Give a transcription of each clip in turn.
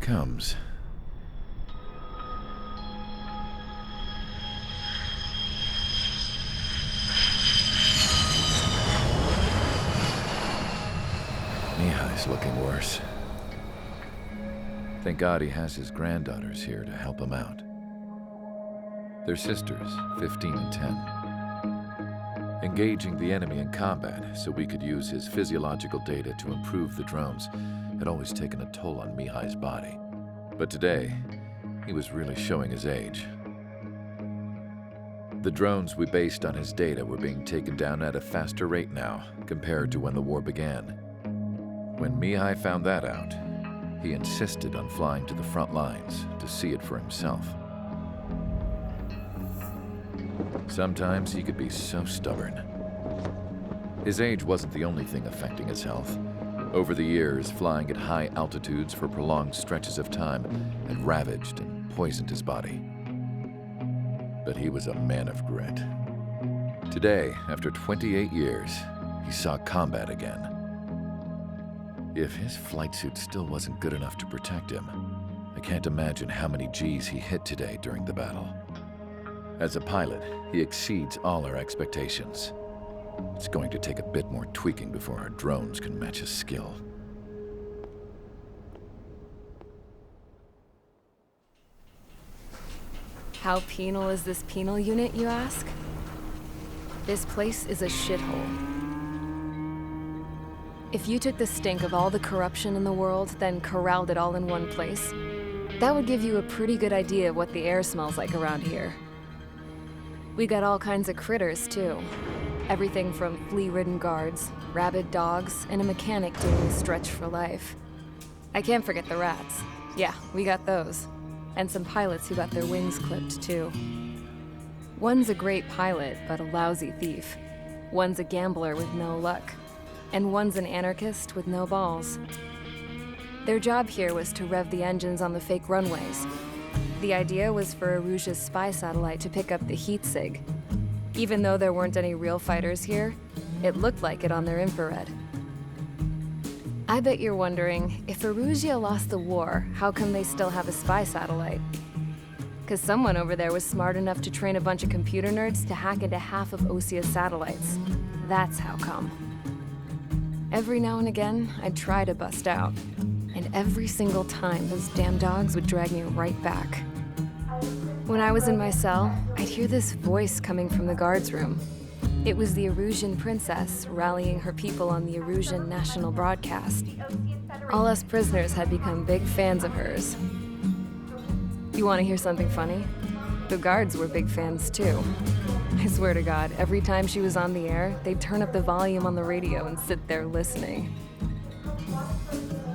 comes. Mihai's looking worse. Thank God he has his granddaughters here to help him out. They're sisters, 15 and 10. Engaging the enemy in combat so we could use his physiological data to improve the drones had always taken a toll on Mihai's body. But today, he was really showing his age. The drones we based on his data were being taken down at a faster rate now compared to when the war began. When Mihai found that out, he insisted on flying to the front lines to see it for himself. Sometimes he could be so stubborn. His age wasn't the only thing affecting his health. Over the years, flying at high altitudes for prolonged stretches of time had ravaged and poisoned his body. But he was a man of grit. Today, after 28 years, he saw combat again. If his flight suit still wasn't good enough to protect him, I can't imagine how many G's he hit today during the battle. As a pilot, he exceeds all our expectations. It's going to take a bit more tweaking before our drones can match his skill. How penal is this penal unit, you ask? This place is a shithole. If you took the stink of all the corruption in the world, then corralled it all in one place, that would give you a pretty good idea of what the air smells like around here. We got all kinds of critters, too. Everything from flea-ridden guards, rabid dogs, and a mechanic doing a stretch for life. I can't forget the rats. Yeah, we got those. And some pilots who got their wings clipped, too. One's a great pilot, but a lousy thief. One's a gambler with no luck. And one's an anarchist with no balls. Their job here was to rev the engines on the fake runways. The idea was for Aruja's spy satellite to pick up the heat sig. Even though there weren't any real fighters here, it looked like it on their infrared. I bet you're wondering, if Aruja lost the war, how come they still have a spy satellite? Because someone over there was smart enough to train a bunch of computer nerds to hack into half of Osia's satellites. That's how come. Every now and again, I'd try to bust out. And every single time, those damn dogs would drag me right back. When I was in my cell, I'd hear this voice coming from the guards room. It was the Erusian princess rallying her people on the Erusian national broadcast. All us prisoners had become big fans of hers. You want to hear something funny? The guards were big fans too. I swear to God, every time she was on the air, they'd turn up the volume on the radio and sit there listening.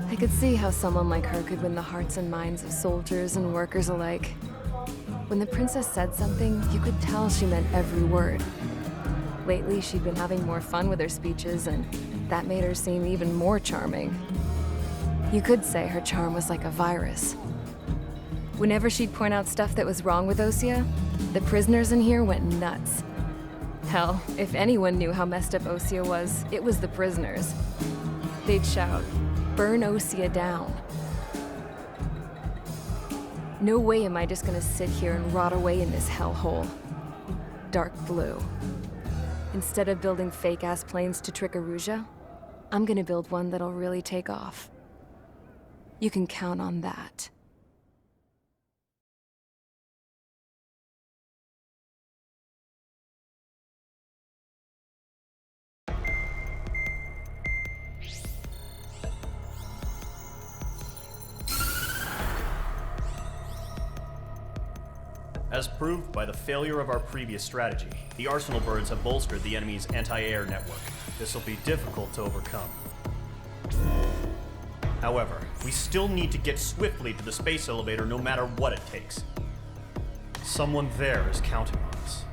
I could see how someone like her could win the hearts and minds of soldiers and workers alike. When the princess said something, you could tell she meant every word. Lately, she'd been having more fun with her speeches, and that made her seem even more charming. You could say her charm was like a virus. Whenever she'd point out stuff that was wrong with Osia, the prisoners in here went nuts. Hell, if anyone knew how messed up Osia was, it was the prisoners. They'd shout, "Burn Osia down." No way am I just gonna sit here and rot away in this hellhole. Dark blue. Instead of building fake-ass planes to trick Aruja, I'm gonna build one that'll really take off. You can count on that. As proved by the failure of our previous strategy, the Arsenal birds have bolstered the enemy's anti-air network. This will be difficult to overcome. However, we still need to get swiftly to the space elevator no matter what it takes. Someone there is counting on us.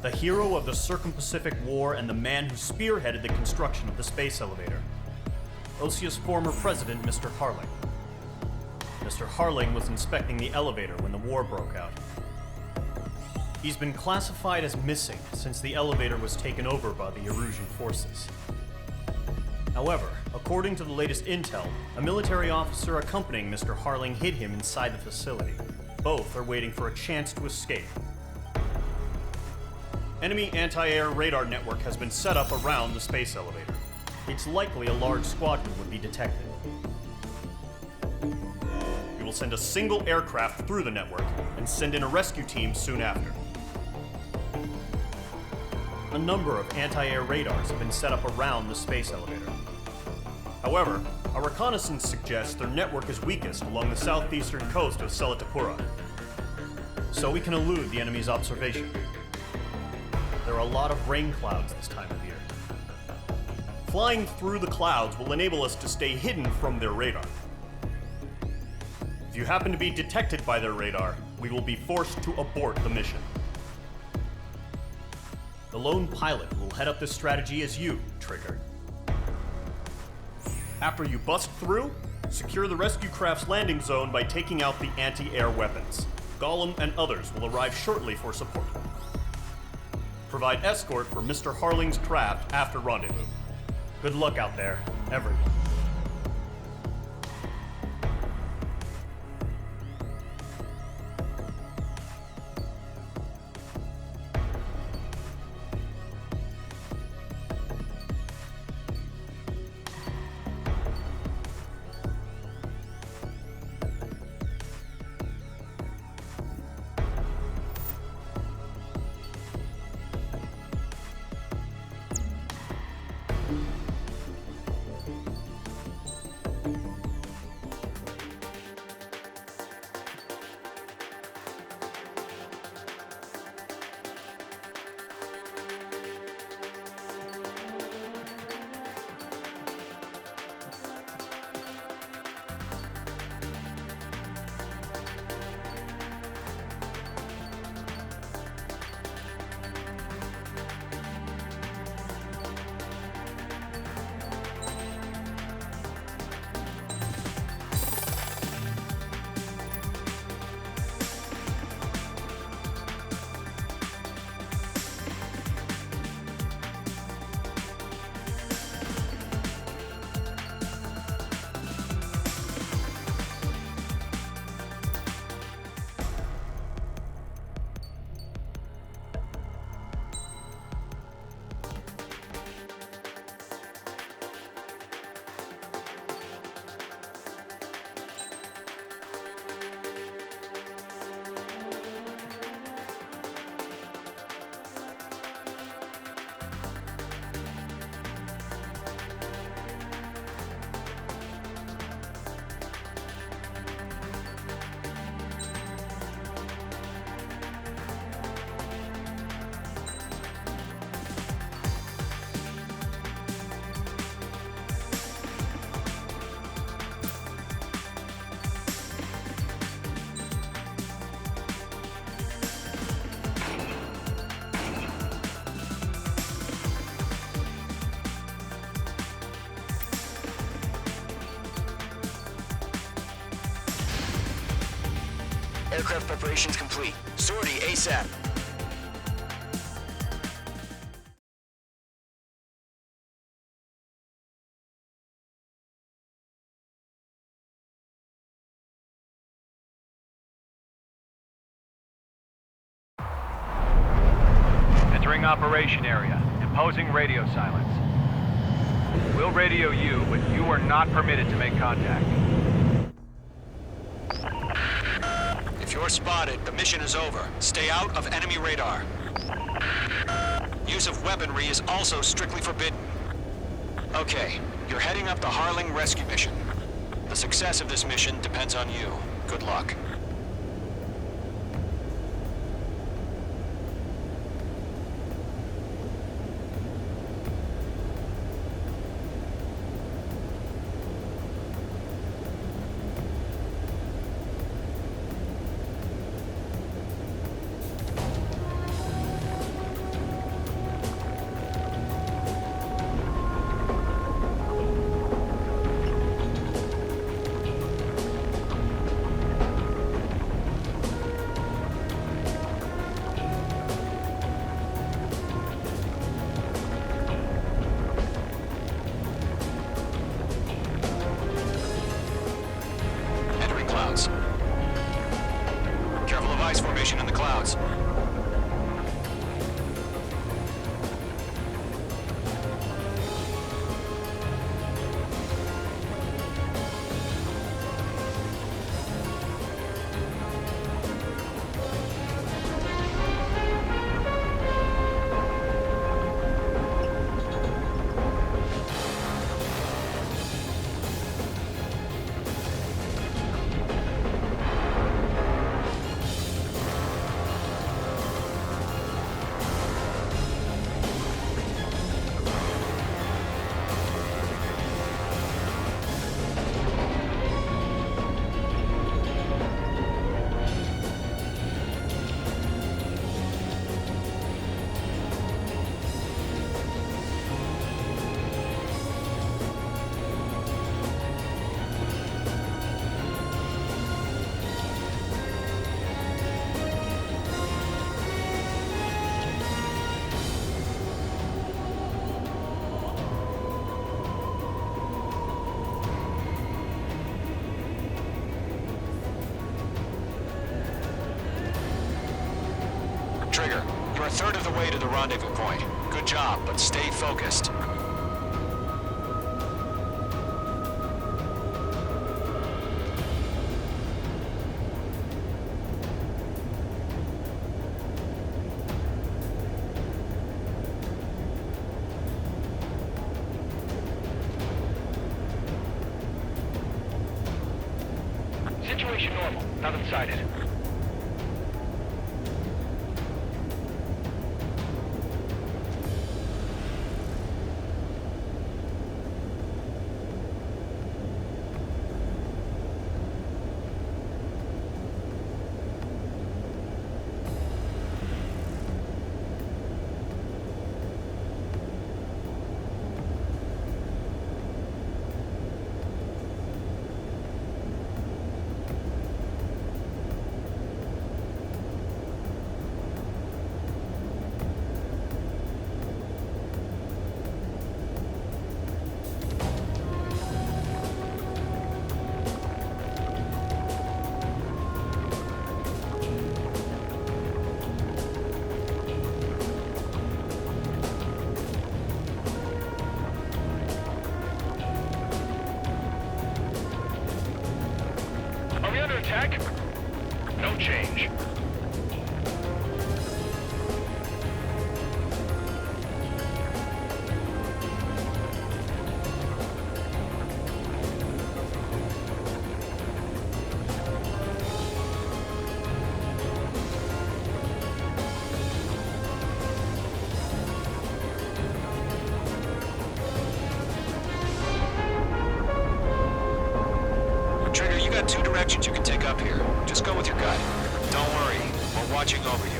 The hero of the Circum-Pacific War and the man who spearheaded the construction of the space elevator. Osia's former president, Mr. Harling. Mr. Harling was inspecting the elevator when the war broke out. He's been classified as missing since the elevator was taken over by the Erusian forces. However, according to the latest intel, a military officer accompanying Mr. Harling hid him inside the facility. Both are waiting for a chance to escape. Enemy anti-air radar network has been set up around the space elevator. It's likely a large squadron would be detected. We will send a single aircraft through the network and send in a rescue team soon after. A number of anti-air radars have been set up around the space elevator. However, our reconnaissance suggests their network is weakest along the southeastern coast of Selatapura, so we can elude the enemy's observation. There are a lot of rain clouds this time of year. Flying through the clouds will enable us to stay hidden from their radar. If you happen to be detected by their radar, we will be forced to abort the mission. The lone pilot will head up this strategy as you, Trigger. After you bust through, secure the rescue craft's landing zone by taking out the anti-air weapons. Gollum and others will arrive shortly for support. Provide escort for Mr. Harling's craft after rendezvous. Good luck out there, everyone. Aircraft preparations complete. Sortie ASAP. Entering operation area. Imposing radio silence. We'll radio you, but you are not permitted to make contact. If you're spotted, the mission is over. Stay out of enemy radar. Use of weaponry is also strictly forbidden. Okay, you're heading up the Harling rescue mission. The success of this mission depends on you. Good luck. rendezvous point. Good job, but stay focused. Situation normal. Nothing sighted. Are we under attack? No change. Trigger, you got two directions you can take up here. Just go with your gut. Don't worry, we're watching over you.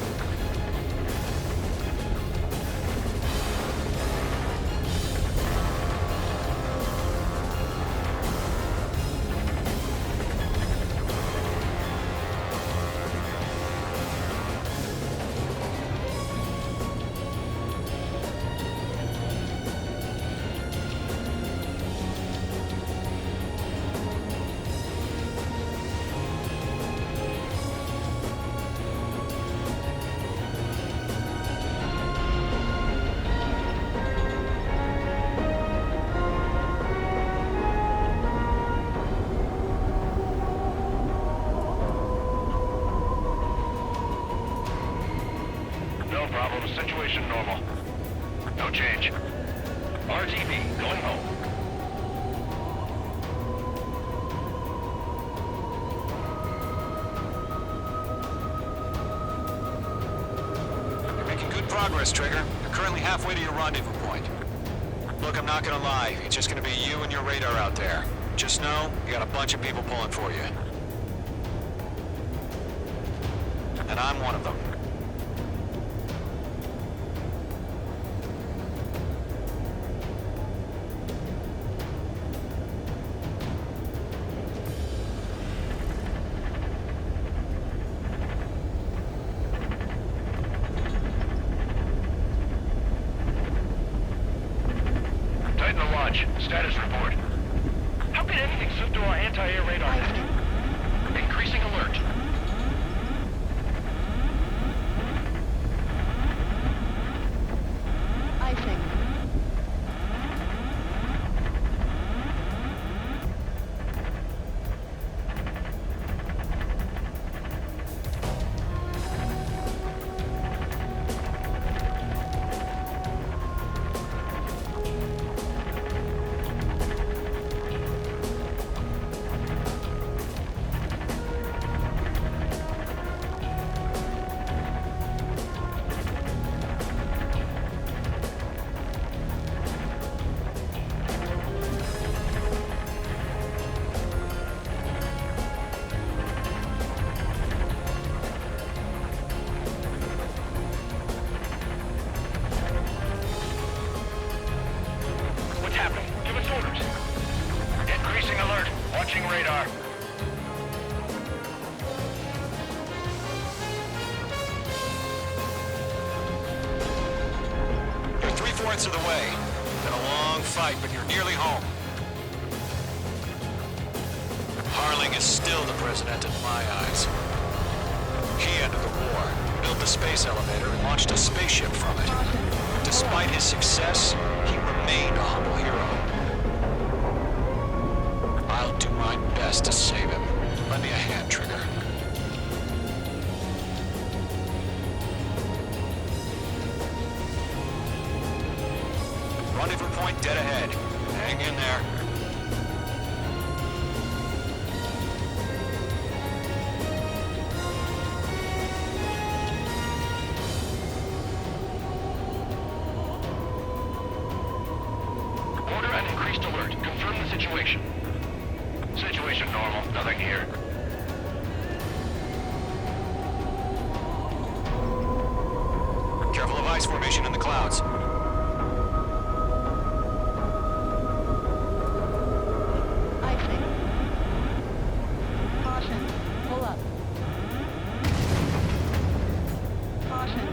No problem. Situation normal. No change. RTV, going home. You're making good progress, Trigger. You're currently halfway to your rendezvous point. Look, I'm not gonna lie. It's just gonna be you and your radar out there. Just know, you got a bunch of people pulling for you. And I'm one of them. Tighten the launch. Status report. How could anything slip through our anti-air radar system? Increasing alert. I think. What's happening? Give us orders. Increasing alert. Watching radar. You're 3/4 of the way. Been a long fight, but you're nearly home. Harling is still the president in my eyes. He ended the war, built the space elevator, and launched a spaceship from it. Despite his success, he remained a humble hero. I'll do my best to save him. Lend me a hand, Trigger. Rendezvous point dead ahead. Hang in there. Order an increased alert. Confirm the situation. Situation normal. Nothing here. Careful of ice formation in the clouds. Icing. Caution. Pull up. Caution.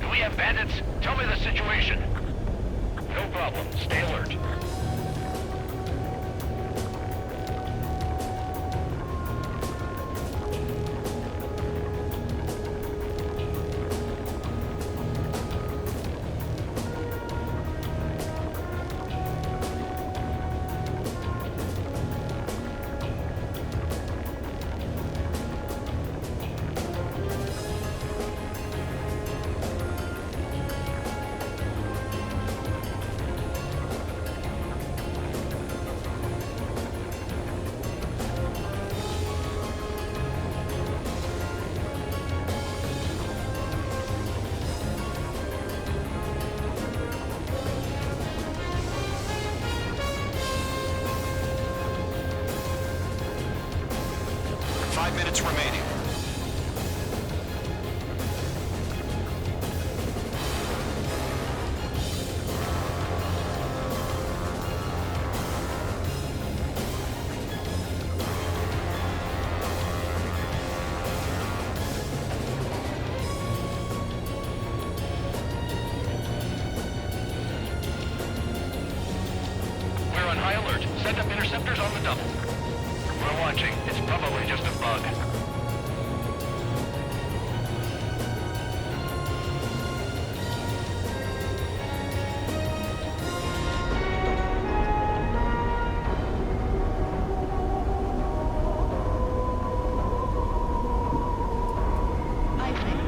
Do we have bandits? Tell me the situation. No problem. Stay alert. Five minutes remaining. We're on high alert. Send up interceptors on the double. We're watching. It's probably just a bug. Icing.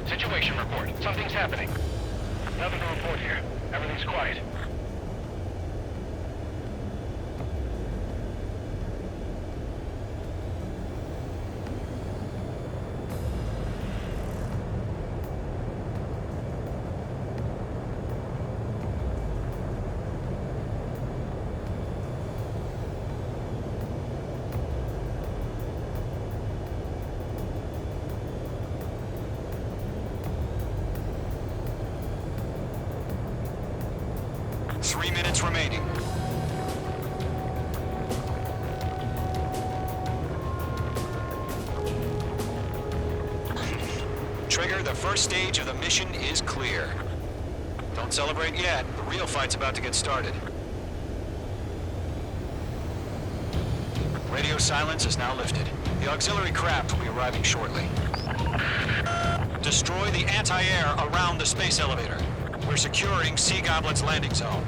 Situation report. Something's happening. Nothing to report here. Everything's quiet. remaining. Trigger, the first stage of the mission is clear. Don't celebrate yet. The real fight's about to get started. Radio silence is now lifted. The auxiliary craft will be arriving shortly. Destroy the anti-air around the space elevator. We're securing Sea Goblin's landing zone.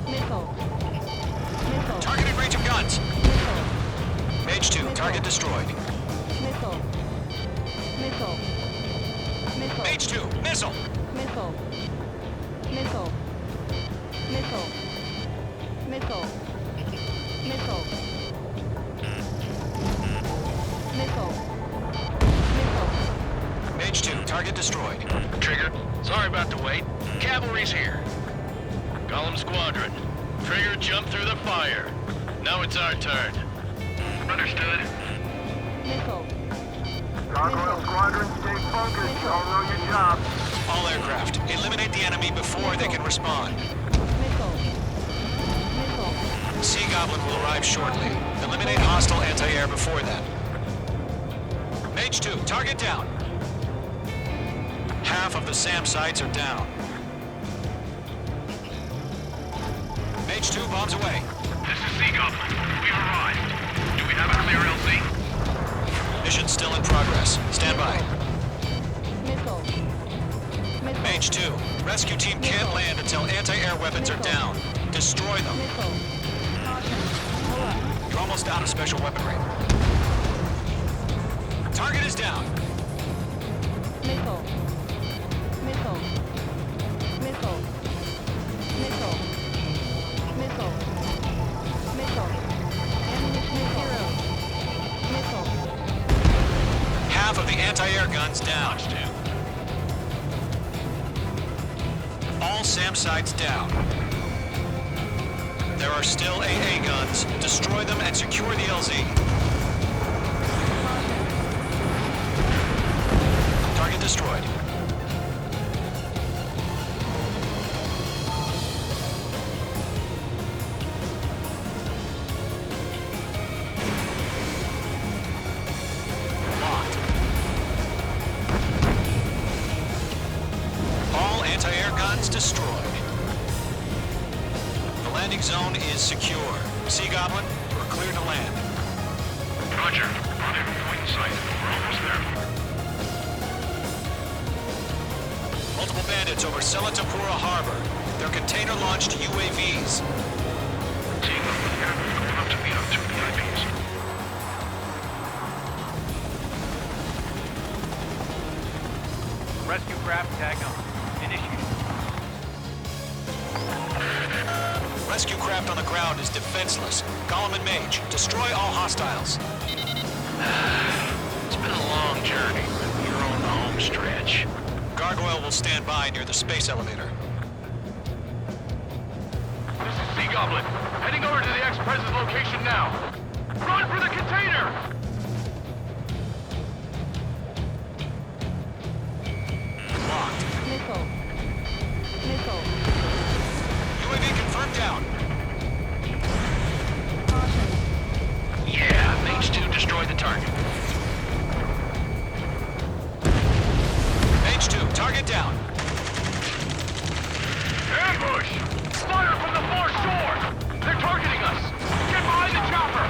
Missile. Missile. Targeting range of guns. Missile. Mage 2, target destroyed. Missile. Missile. Missile. Mage 2, missile. Missile. Missile. Missile. Missile. Missile. Missile. Missile. Mage 2, target destroyed. Trigger, sorry about the wait. Cavalry's here. Column Squadron. Trigger jumped through the fire. Now it's our turn. Understood. Missile. Gargoyle Squadron, stay focused. Y'all know your job. All aircraft, eliminate the enemy before they can respond. Missile. Missile. Sea Goblin will arrive shortly. Eliminate hostile anti-air before then. Mage 2, target down. Half of the SAM sites are down. Mage 2 bombs away. This is Sea Goblin. We arrived. Do we have a clear LZ? Mission still in progress. Stand by. Missile. Missile. Mage 2, rescue team can't land until anti-air weapons are down. Destroy them. Missile. Caution. Pull up. You're almost out of special weaponry. Target is down. Missile. Missile. Missile. Missile. Missile. Missile. Ammunition zero. Missile. Half of the anti-air guns down. All SAM sites down. There are still AA guns. Destroy them and secure the LZ. Target destroyed. Locked. All anti-air guns destroyed. The landing zone is secure. Sea Goblin, we're clear to land. Roger. Rendezvous point in sight. We're almost there. Multiple bandits over Selatapura Harbor. They're container-launched UAVs. Seeing them with the enemy going up to meet up 2 VIPs. Rescue craft tag on. Initiate. Rescue craft on the ground is defenseless. Gollum and Mage, destroy all hostiles. It's been a long journey, but you're on the home stretch. Gargoyle will stand by near the space elevator. This is Sea Goblin. Heading over to the ex-president's location now. Run for the container! Locked. Missile. Missile. UAV confirmed down. Caution. Yeah, Mage 2 destroyed the target. Mage 2, target down. Ambush! Fire from the far shore! They're targeting us! Get behind the chopper!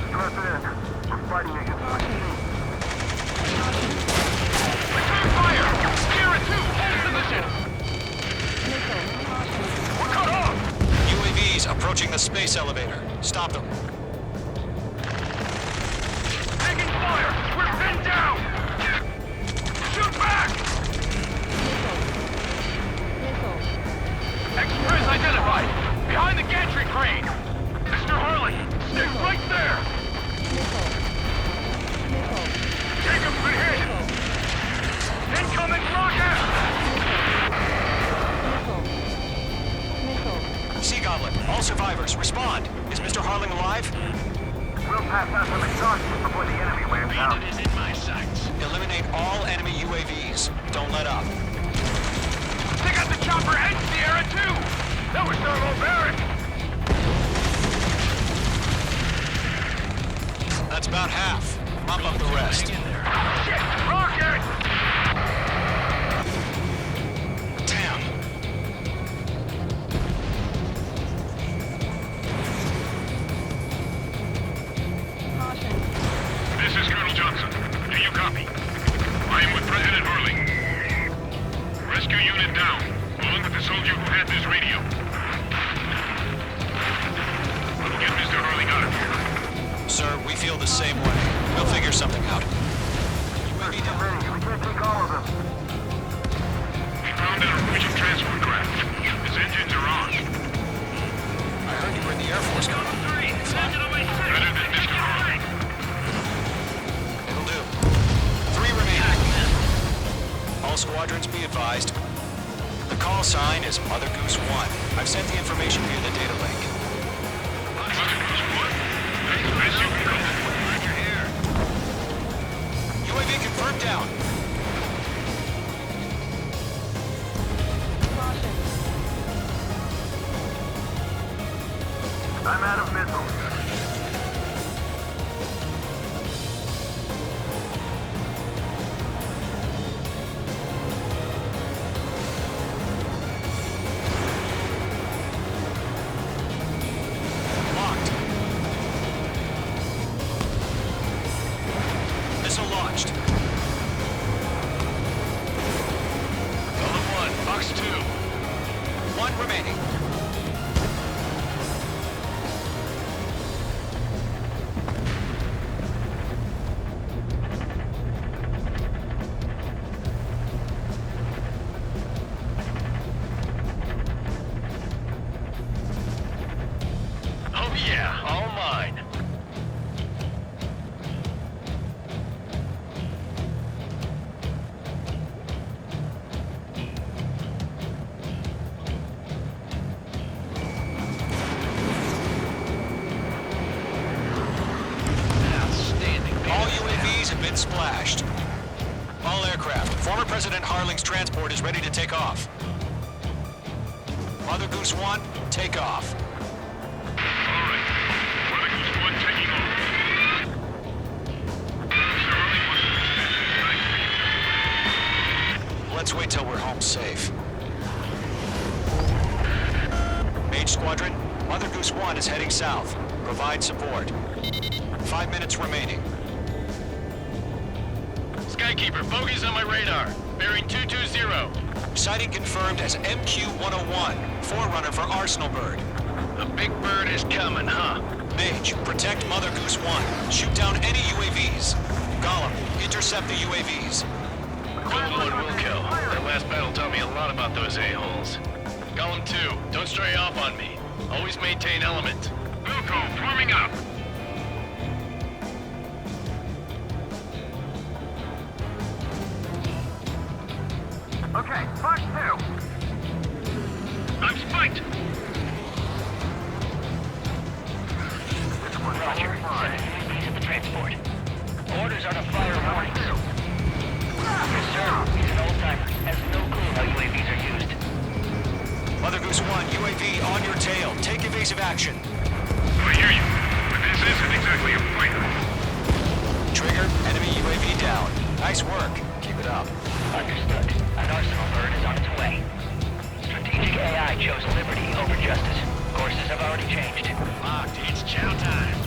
Stress it in. We're fighting against the machine. Return fire! Sierra 2, hold position! Missile. Caution. We're cut off! UAVs approaching the space elevator. Stop them. Taking fire! We're pinned down! Shoot back! Missile. Missile. Ex-Pres identified! Behind the gantry crane! Mr. Harley, stay right there! Missile. Missile. Jacob's been hit! Missile. Incoming rocket! Missile. Missile. Sea Goblin, all survivors, respond. Is Mr. Harling alive? We'll pass out some exhaustion before the enemy wears out. Bandit is in my sights. Eliminate all enemy UAVs. Don't let up. They got the chopper and Sierra 2! That was thermobaric! That's about half. Mop up the rest. Shit! Rocket! Damn. Caution. This is Colonel Johnson. Do you copy? I am with President Harling. Rescue unit down, along with the soldier who had this radio. We'll get Mr. Harling out of here. Sir, we feel the same way. We'll figure something out. We can't take all of them. We found a Norwegian transport craft. His engines are on. I heard you were in the Air Force. Better than Mr. Harling. It'll do. 3 remaining. All squadrons be advised. The call sign is Mother Goose 1. I've sent the information via the data link. Mother Goose 1. That's the best you can go. Roger here. UAV confirmed down. Caution. I'm out of missiles. Locked. Missile launched. Golem 1, Box 2. 1 remaining. Oh yeah, all mine. Outstanding. All UAVs have been splashed. All aircraft. Former President Harling's transport is ready to take off. Mother Goose 1, take off. All right. Mother Goose 1 taking off. Mr. Harling wants to spend the night. Let's wait till we're home safe. Mage Squadron, Mother Goose 1 is heading south. Provide support. 5 minutes remaining. Skykeeper, bogeys on my radar. Bearing 220. Sighting confirmed as MQ-101, forerunner for Arsenal Bird. The big bird is coming, huh? Mage, protect Mother Goose 1. Shoot down any UAVs. Gollum, intercept the UAVs. Cold Blood will kill. That last battle taught me a lot about those a-holes. Golem 2, don't stray off on me. Always maintain element. Wilco, forming up. Okay, Fox 2. I'm spiked. This one's all fine. The transport. Orders are to fire warnings. Yes, sir. He's an old-timer. Has no clue how UAVs are used. Mother Goose 1, UAV on your tail. Take evasive action. I hear you, but this isn't exactly a fighter. Trigger, enemy UAV down. Nice work. Keep it up. Understood. An Arsenal bird is on its way. Strategic AI chose liberty over justice. Courses have already changed. Locked, it's chow time.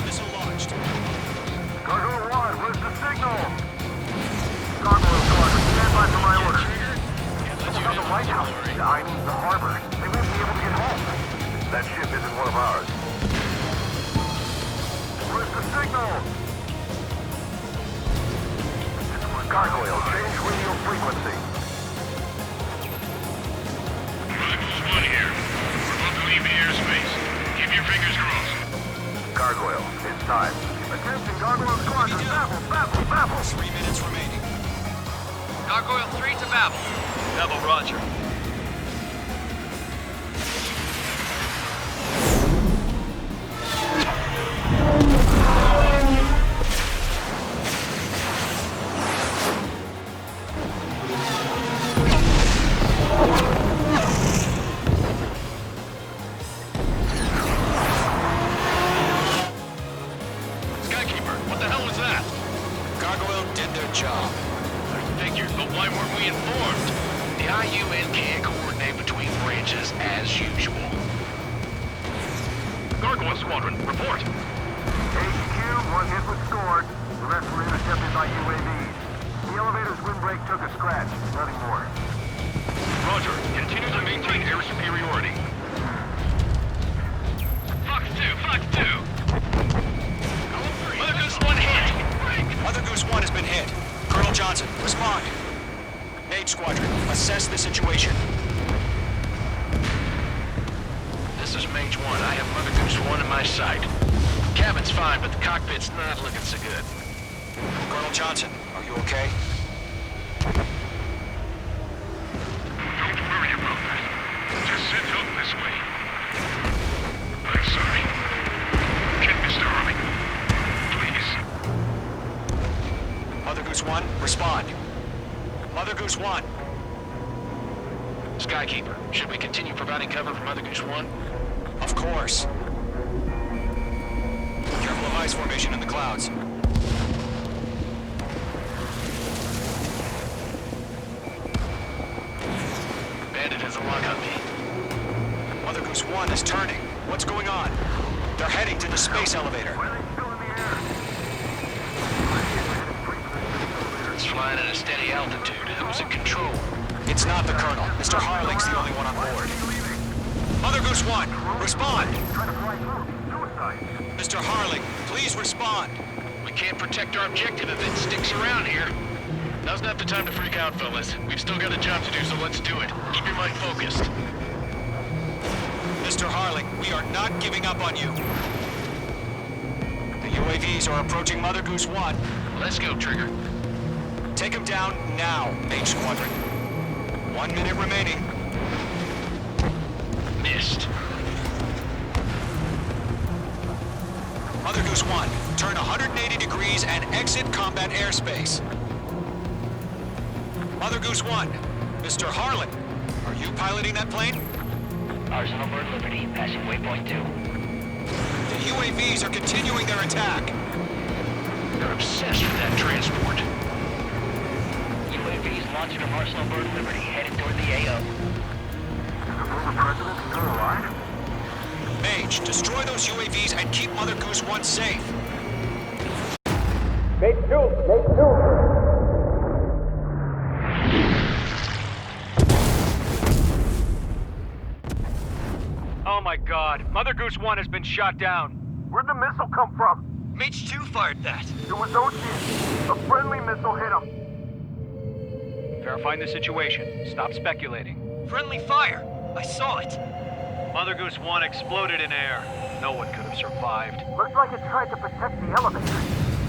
Missile launched. Gargoyle 1, where's the signal? Gargoyle Squadron, stand by for my orders. What about the White House? I mean, the harbor. They won't be able to get home. That ship isn't one of ours. Where's the signal? Gargoyle, change radio frequency. Mother Goose 1 here. We're about to leave the airspace. Keep your fingers crossed. Gargoyle, it's time. Attention, Gargoyle Squadron, babble! 3 minutes remaining. Gargoyle 3 to Babel. Babel, roger. Gargoyle did their job. I figured, but why weren't we informed? The IUN can't coordinate between branches as usual. Gargoyle Squadron, report. HQ, one hit was scored. The rest were intercepted by UAVs. The elevator's windbreak took a scratch. Nothing more. Roger. Continue to maintain air superiority. Fox 2! Mother Goose 1 hit! Mother Goose 1 has been hit. Colonel Johnson, respond. Mage Squadron, assess the situation. This is Mage 1. I have Mother Goose 1 in my sight. Cabin's fine, but the cockpit's not looking so good. Colonel Johnson, are you okay? Don't worry about that. Just sit up this way. I'm sorry. Get Mr. Harley. Please. Mother Goose 1, respond. Mother Goose 1. Skykeeper, should we continue providing cover for Mother Goose 1? Of course. Careful of ice formation in the clouds. Bandit has a lock on me. Mother Goose 1 is turning. What's going on? They're heading to the space elevator. Why are they still in the air? It's flying at a steady altitude. Who's in control? It's not the Colonel. Mr. Harling's the only one on board. Mother Goose 1, respond! Trying to fly through. Suicide. Mr. Harling, please respond. We can't protect our objective if it sticks around here. Now's not the time to freak out, fellas. We've still got a job to do, so let's do it. Keep your mind focused. Mr. Harling, we are not giving up on you. The UAVs are approaching Mother Goose 1. Let's go, Trigger. Take them down now, Mage Squadron. 1 minute remaining. Missed. Mother Goose 1, turn 180 degrees and exit combat airspace. Mother Goose 1, Mr. Harlan, are you piloting that plane? Arsenal Bird Liberty, passing waypoint 2. The UAVs are continuing their attack. They're obsessed with that transport. UAVs launched from Arsenal Bird Liberty, headed toward the AO. Is the former president still alive? Mage, destroy those UAVs and keep Mother Goose 1 safe. Oh my god, Mother Goose 1 has been shot down. Where'd the missile come from? Mage 2 fired that. It was Ocean. A friendly missile hit him. Verifying the situation. Stop speculating. Friendly fire. I saw it. Mother Goose 1 exploded in air. No one could have survived. Looks like it tried to protect the elevator.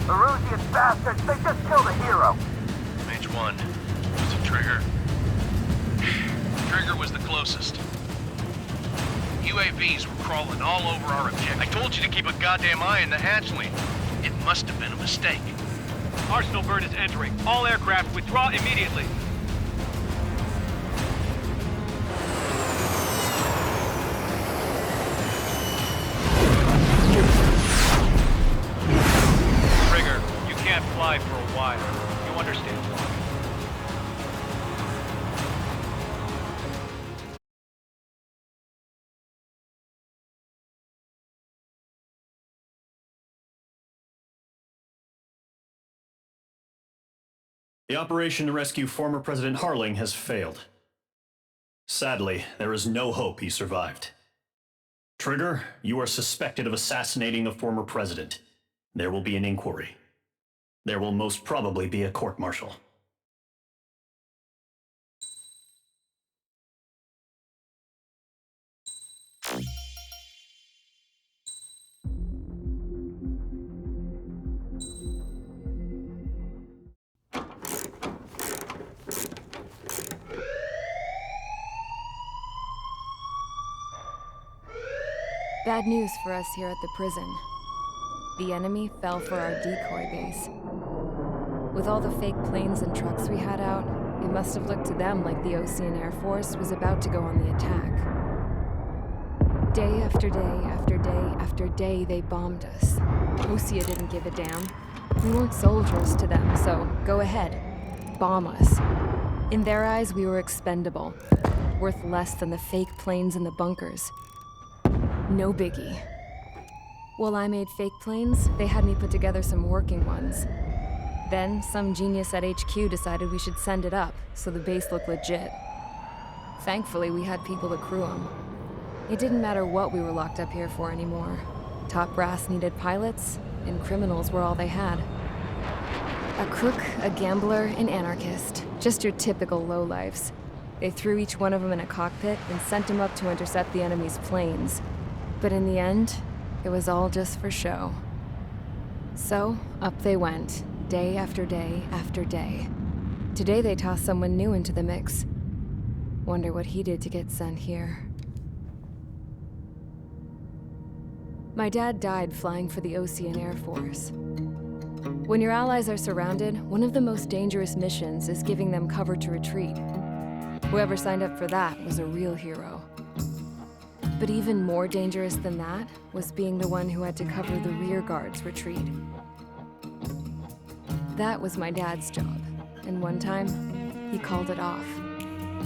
The Rusian bastards, they just killed a hero. Mage 1. Was it Trigger? Trigger was the closest. UAVs were crawling all over our objective. I told you to keep a goddamn eye on the hatchling. It must have been a mistake. Arsenal Bird is entering. All aircraft withdraw immediately. Trigger, you can't fly for a while. You understand? The operation to rescue former President Harling has failed. Sadly, there is no hope he survived. Trigger, you are suspected of assassinating the former president. There will be an inquiry. There will most probably be a court-martial. Bad news for us here at the prison. The enemy fell for our decoy base. With all the fake planes and trucks we had out, it must have looked to them like the Ocean Air Force was about to go on the attack. Day after day after day after day, they bombed us. Osia didn't give a damn. We weren't soldiers to them, so Go ahead. Bomb us. In their eyes, we were expendable. Worth less than the fake planes in the bunkers. No biggie. While I made fake planes, they had me put together some working ones. Then, some genius at HQ decided we should send it up, so the base looked legit. Thankfully, we had people to crew them. It didn't matter what we were locked up here for anymore. Top brass needed pilots, and criminals were all they had. A crook, a gambler, an anarchist. Just your typical lowlifes. They threw each one of them in a cockpit and sent them up to intercept the enemy's planes. But in the end, it was all just for show. So, up they went. Day after day after day. Today they tossed someone new into the mix. Wonder what he did to get sent here. My dad died flying for the Ocean Air Force. When your allies are surrounded, one of the most dangerous missions is giving them cover to retreat. Whoever signed up for that was a real hero. But even more dangerous than that was being the one who had to cover the rear guard's retreat. That was my dad's job, and one time, he called it off.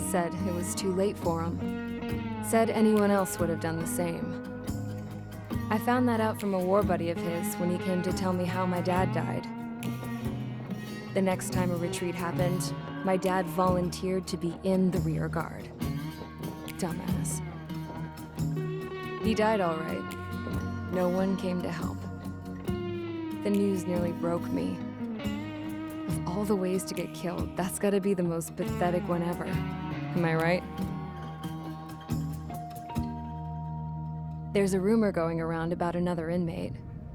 Said it was too late for him. Said anyone else would have done the same. I found that out from a war buddy of his when he came to tell me how my dad died. The next time a retreat happened, my dad volunteered to be in the rear guard. Dumbass. He died all right. No one came to help. The news nearly broke me. Of all the ways to get killed, that's gotta be the most pathetic one ever. Am I right? There's a rumor going around about another inmate.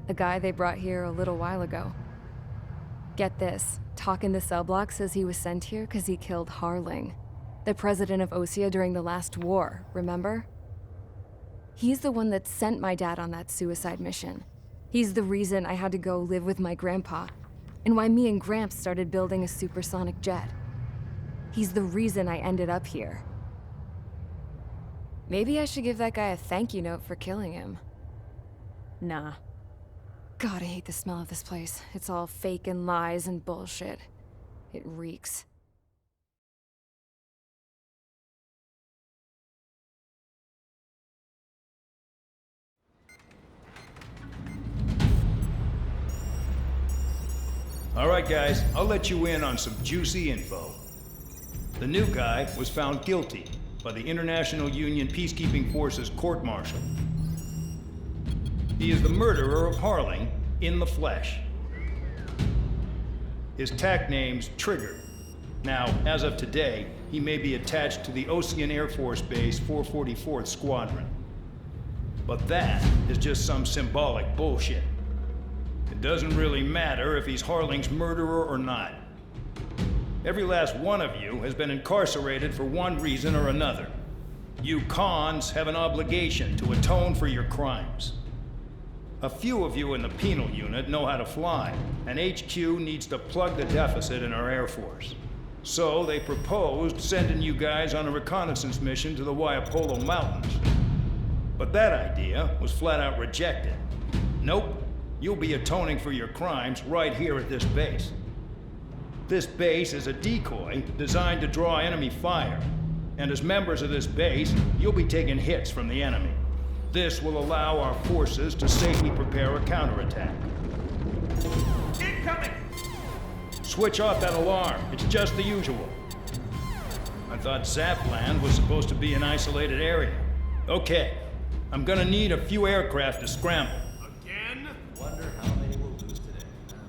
A guy they brought here a little while ago. Get this, talk in the cell block says he was sent here because he killed Harling, the president of Osea during the last war, remember? He's the one that sent my dad on that suicide mission. He's the reason I had to go live with my grandpa, and why me and Gramps started building a supersonic jet. He's the reason I ended up here. Maybe I should give that guy a thank you note for killing him. Nah. God, I hate the smell of this place. It's all fake and lies and bullshit. It reeks. All right, guys, I'll let you in on some juicy info. The new guy was found guilty by the International Union Peacekeeping Forces court-martial. He is the murderer of Harling in the flesh. His TAC name's Trigger. Now, as of today, he may be attached to the Ocean Air Force Base 444th Squadron. But that is just some symbolic bullshit. It doesn't really matter if he's Harling's murderer or not. Every last one of you has been incarcerated for one reason or another. You cons have an obligation to atone for your crimes. A few of you in the penal unit know how to fly, and HQ needs to plug the deficit in our Air Force. So they proposed sending you guys on a reconnaissance mission to the Waiapolo Mountains. But that idea was flat out rejected. Nope. You'll be atoning for your crimes right here at this base. This base is a decoy designed to draw enemy fire. And as members of this base, you'll be taking hits from the enemy. This will allow our forces to safely prepare a counterattack. Incoming! Switch off that alarm. It's just the usual. I thought Zapland was supposed to be an isolated area. Okay, I'm gonna need a few aircraft to scramble. Wonder how many we'll lose today.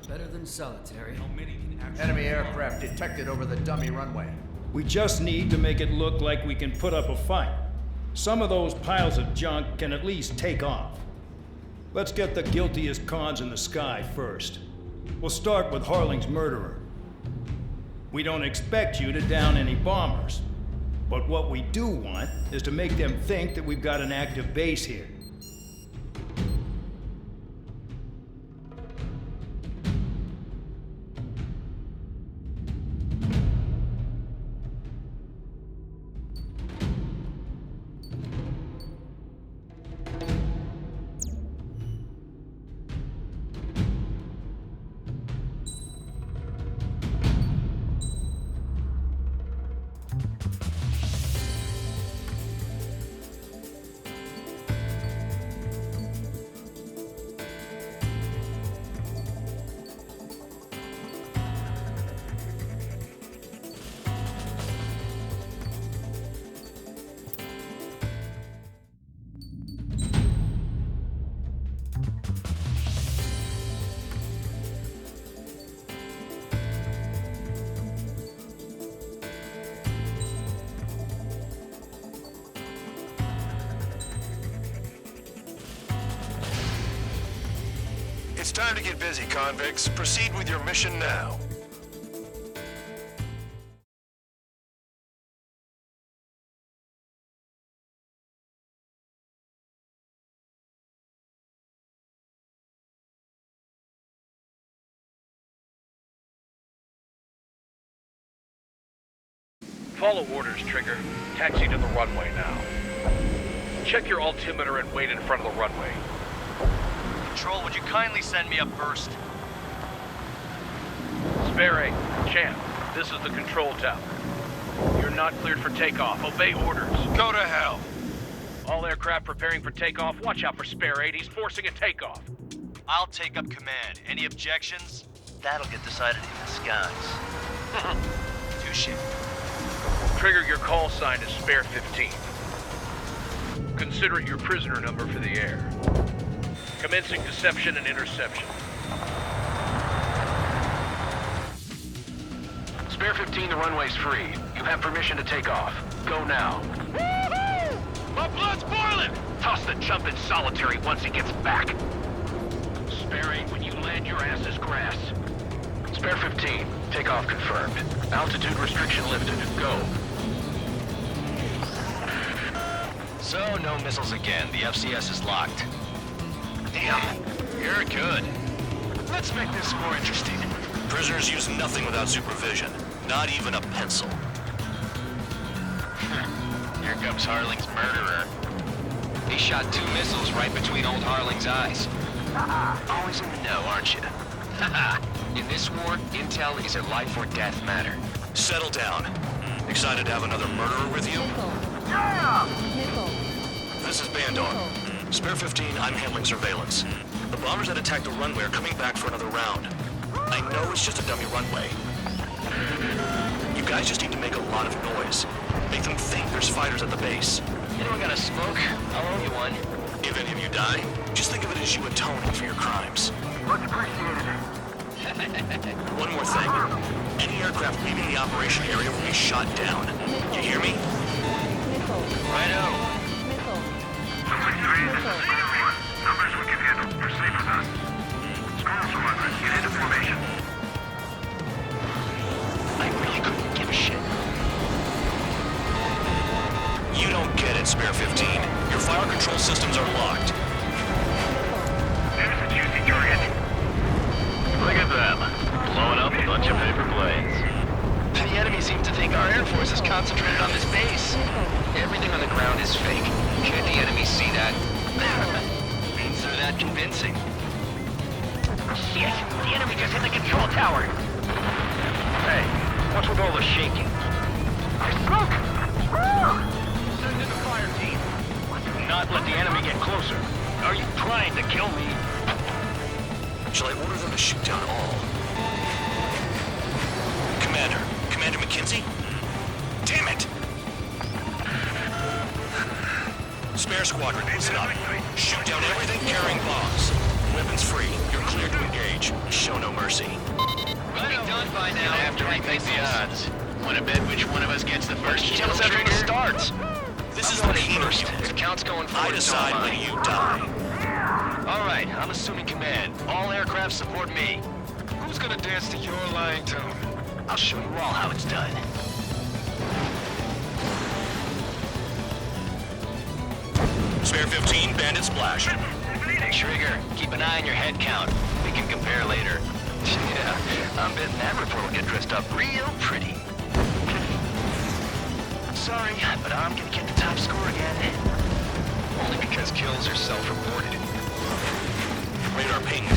Better than solitary. How many can actually... Enemy aircraft detected over the dummy runway. We just need to make it look like we can put up a fight. Some of those piles of junk can at least take off. Let's get the guiltiest cons in the sky first. We'll start with Harling's murderer. We don't expect you to down any bombers. But what we do want is to make them think that we've got an active base here. It's time to get busy, convicts. Proceed with your mission now. Follow orders, Trigger. Taxi to the runway now. Check your altimeter and wait in front of the runway. Control, would you kindly send me up first? Spare 8, Champ, this is the control tower. You're not cleared for takeoff. Obey orders. Go to hell. All aircraft preparing for takeoff. Watch out for Spare 8. He's forcing a takeoff. I'll take up command. Any objections? That'll get decided in the skies. Touche. Trigger, your call sign is Spare 15. Consider it your prisoner number for the air. Commencing deception and interception. Spare 15, the runway's free. You have permission to take off. Go now. Woohoo! My blood's boiling! Toss the chump in solitary once he gets back. Spare 8, when you land, your ass is grass. Spare 15, takeoff confirmed. Altitude restriction lifted. Go. So, no missiles again. The FCS is locked. Damn, you're good. Let's make this more interesting. Prisoners use nothing without supervision. Not even a pencil. Here comes Harling's murderer. He shot 2 missiles right between old Harling's eyes. Always in the know, aren't you? In this war, intel is a life or death matter. Settle down. Excited to have another murderer with you? This is Bandor. Spare 15, I'm handling surveillance. The bombers that attacked the runway are coming back for another round. I know it's just a dummy runway. You guys just need to make a lot of noise. Make them think there's fighters at the base. Anyone got a smoke? I'll owe you one. If any of you die, just think of it as you atoning for your crimes. Much appreciated. One more thing. Any aircraft leaving the operation area will be shot down. You hear me? Righto. Numbers we can handle. We're safe with us. Squirrel Squadron, get into formation. I really couldn't give a shit. You don't get it, Spare 15. Your fire control systems are locked. There's a juicy target. Look at them. Blowing up a bunch of paper planes. The enemy seems to think our Air Force is concentrated on this base. Everything on the ground is fake. Can't the enemy see that? Means they're that convincing. Shit! The enemy just hit the control tower! Hey, what's with all the shaking? There's smoke! Send in the fire team. Not let the enemy get closer. Are you trying to kill me? Shall I order them to shoot down all? Commander McKenzie? Damn it! Spare Squadron, listen up. Shoot down everything carrying bombs. Weapons free. You're cleared to engage. Show no mercy. We'll be done by now. After we make the odds. Want to bet which one of us gets the first kill Tell us after trigger? it starts. This is the first. The count's going forward. I decide when you die. All right, I'm assuming command. All aircraft support me. Who's gonna dance to your lying tone? I'll show you all how it's done. Spare 15, bandit splash. Trigger, keep an eye on your head count. We can compare later. Yeah, I'm betting that report will get dressed up real pretty. Sorry, but I'm gonna get the top score again. Only because kills are self-reported. Radar pinged.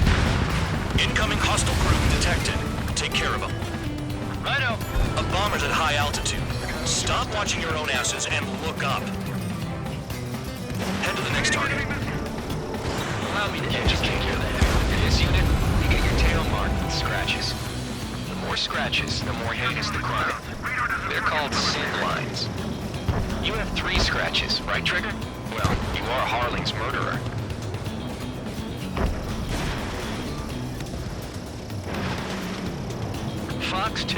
Incoming hostile group detected. Take care of them. Righto. A bomber's at high altitude. Stop watching your own asses and look up. Head to the next target. Allow me to Educate you. In this unit, you get your tail marked with scratches. The more scratches, the more heinous the crime. They're called sin lines. You have 3 scratches, right, Trigger? Well, you are Harling's murderer. Fox 2.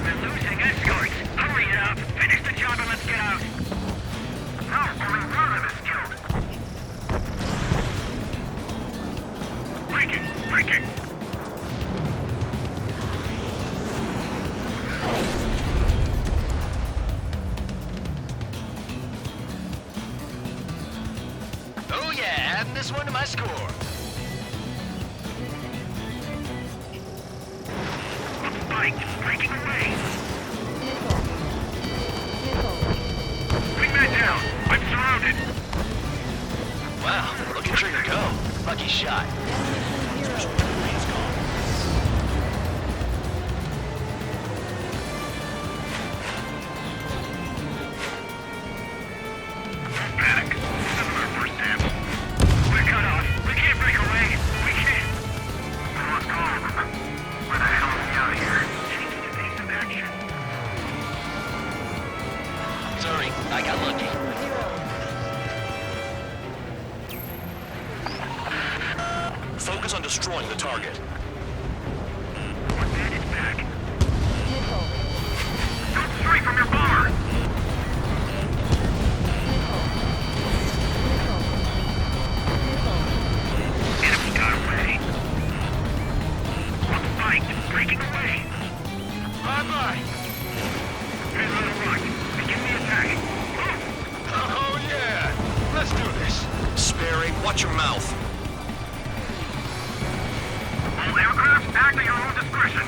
We're losing escorts. Hurry it up. Finish the job and let's get out. No, only one of them is killed. Breaking! Breaking! Oh yeah, adding this one to my score. Spike! Breaking away! Bring that down! I'm surrounded! Wow, look at Trigger go. Lucky shot. Back. Similar first sample. We're cut off. We can't break away. We can't. We lost all of them. Where the hell are we out here? Changing the pace of action. Sorry, I got lucky. Focus on destroying the target. One bandage back. Don't stray from your bomber! Enemy got away. One spike, breaking away. Bye-bye. Here's on the run. Begin the attack. Oh yeah! Let's do this. Sperry, watch your mouth. All aircraft, act at your own discretion.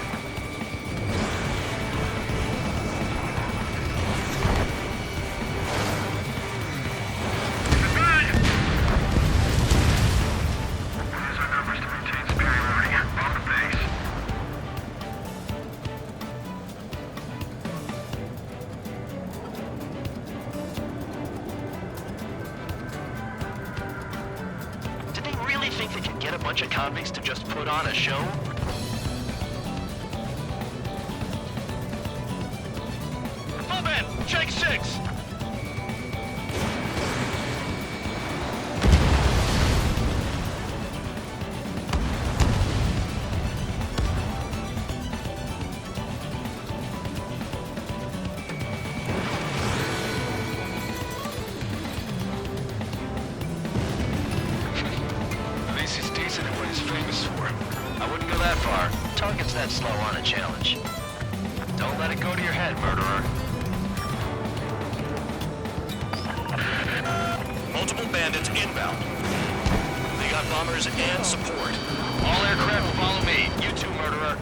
Good. Use our numbers to maintain superiority on the base. Did they really think they could get a bunch of convicts to just put on a show? Full band, check 6! At least he's decent at what he's famous for. I wouldn't go that far. Target's that slow on a challenge. Don't let it go to your head, murderer. Multiple bandits inbound. They got bombers and support. All aircraft follow me. You too, murderer.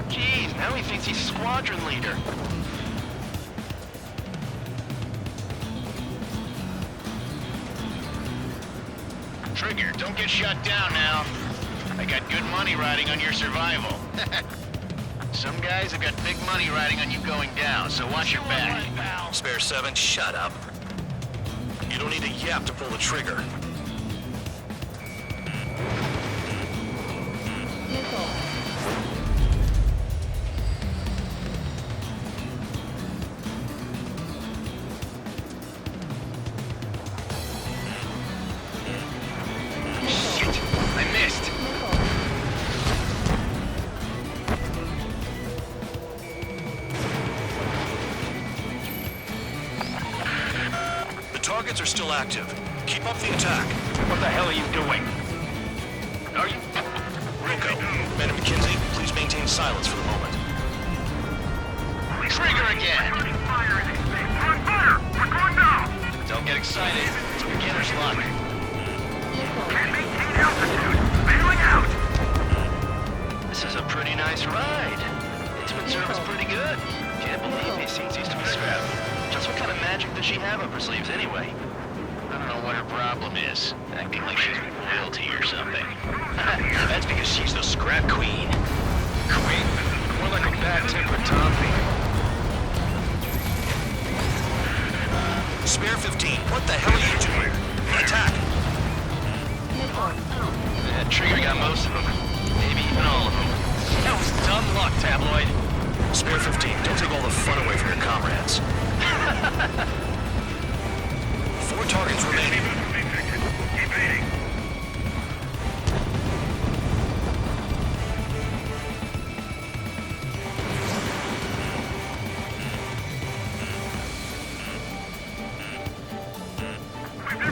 Jeez, now he thinks he's squadron leader. Trigger, don't get shut down now. I got good money riding on your survival. Some guys have got big money riding on you going down, so watch your back. Spare 7, shut up. You don't need a yap to pull the trigger. Shit, I missed. The targets are still active. Keep up the attack. What the hell are you doing? Are you... Wilco, Man and McKinsey, please maintain silence for the moment. Trigger again! We're on fire! We're going down! Don't get excited. It's beginner's luck. Can't maintain altitude! Bailing out! This is a pretty nice ride. Intimate service pretty good. Can't believe these seats used to be scrapped. Just what kind of magic does she have up her sleeves anyway? I don't know what her problem is. Acting like she's royalty or something. That's because she's the scrap queen. Queen? More like a bad-tempered tomfee. Spare 15, what the hell are you doing? Attack! That Trigger got most of them. Maybe even all of them. That was dumb luck, Tabloid. Spare 15, don't take all the fun away from your comrades. 4 targets remaining. Evading.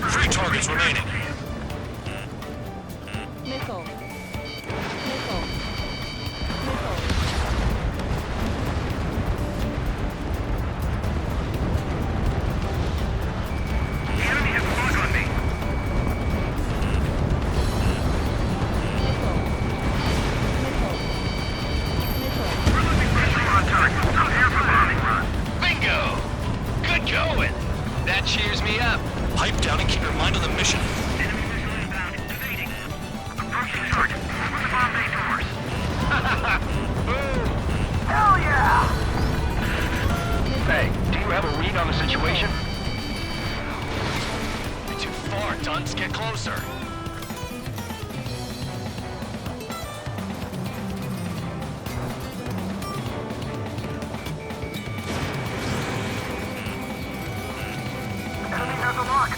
3 targets remaining. Nickel. closer. Enemy has a lock.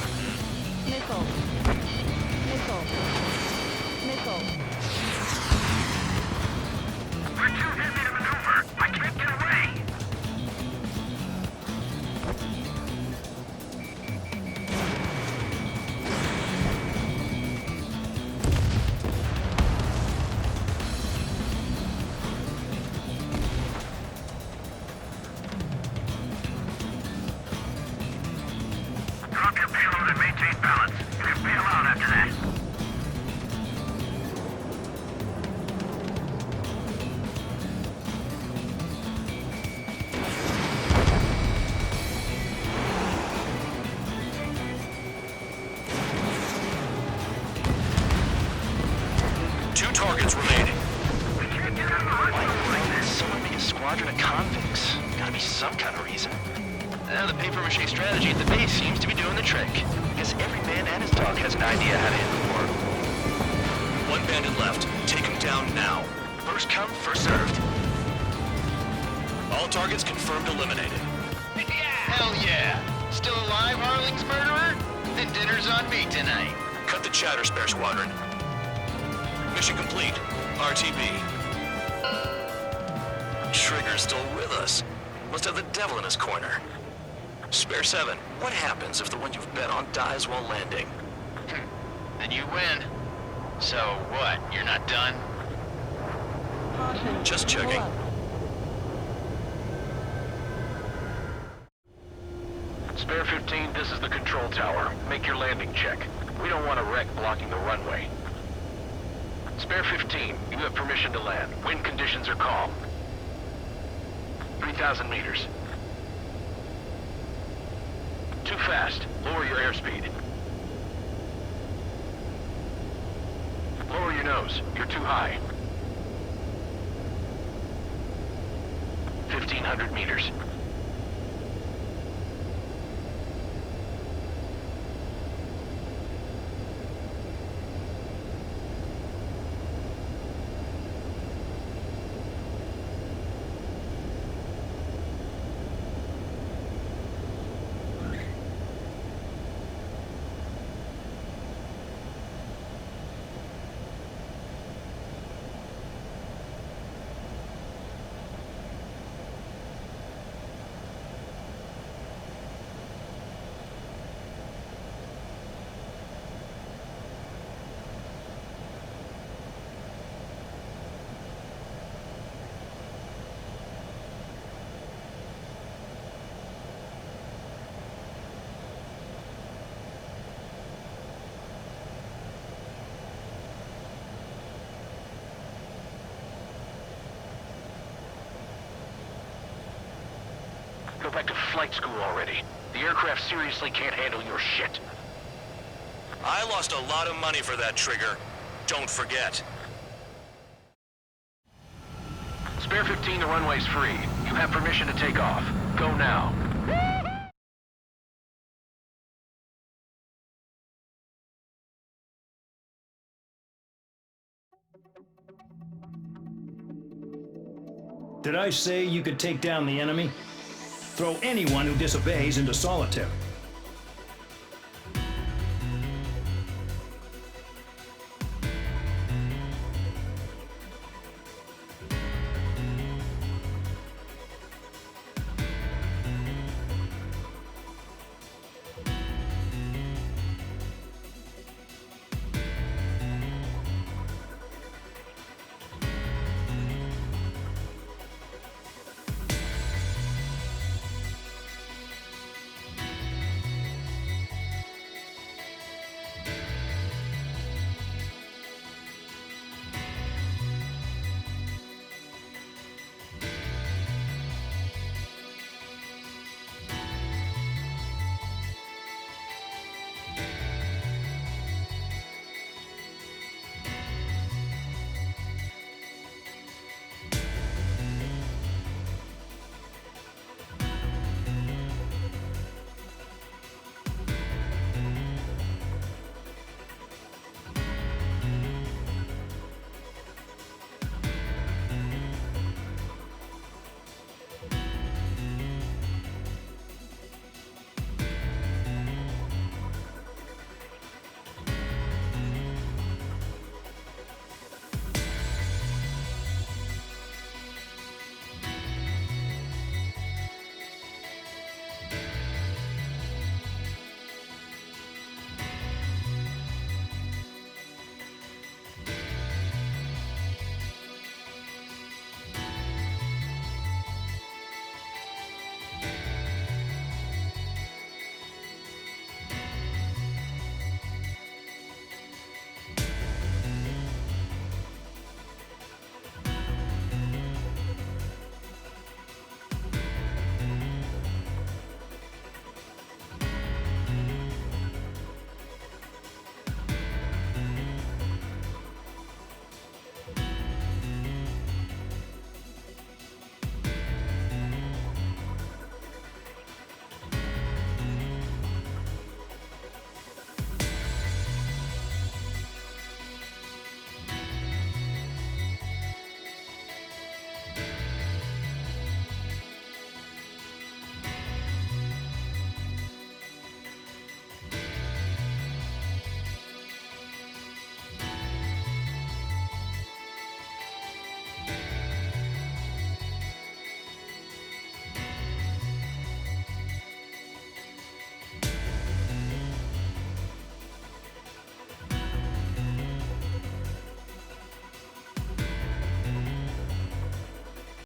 Missile. Missile. Missile. We're too busy to maneuver. I can't get away. Drop your payload and maintain balance. You can bail out after that. Two targets remaining. We can't get out of the runway like this. Someone make a squadron of convicts. Gotta be some kind of reason. The papier-mâché strategy at the base seems to be doing the trick. Guess every man and his dog has an idea how to end the war. One bandit left. Take him down now. First come, first served. All targets confirmed eliminated. Hell yeah! Still alive, Harling's murderer? Then dinner's on me tonight. Cut the chatter, Spare Squadron. Mission complete. RTB. Trigger's still with us. Must have the devil in his corner. Spare 7, what happens if the one you've bet on dies while landing? Then you win. So what, you're not done? Caution. Just checking. Pull up. Spare 15, this is the control tower. Make your landing check. We don't want a wreck blocking the runway. Spare 15, you have permission to land. Wind conditions are calm. 3,000 meters. Too fast. Lower your airspeed. Lower your nose. You're too high. 1,500 meters. Go back to flight school already. The aircraft seriously can't handle your shit. I lost a lot of money for that trigger. Don't forget. Spare 15, the runway's free. You have permission to take off. Go now. Did I say you could take down the enemy? Throw anyone who disobeys into solitary.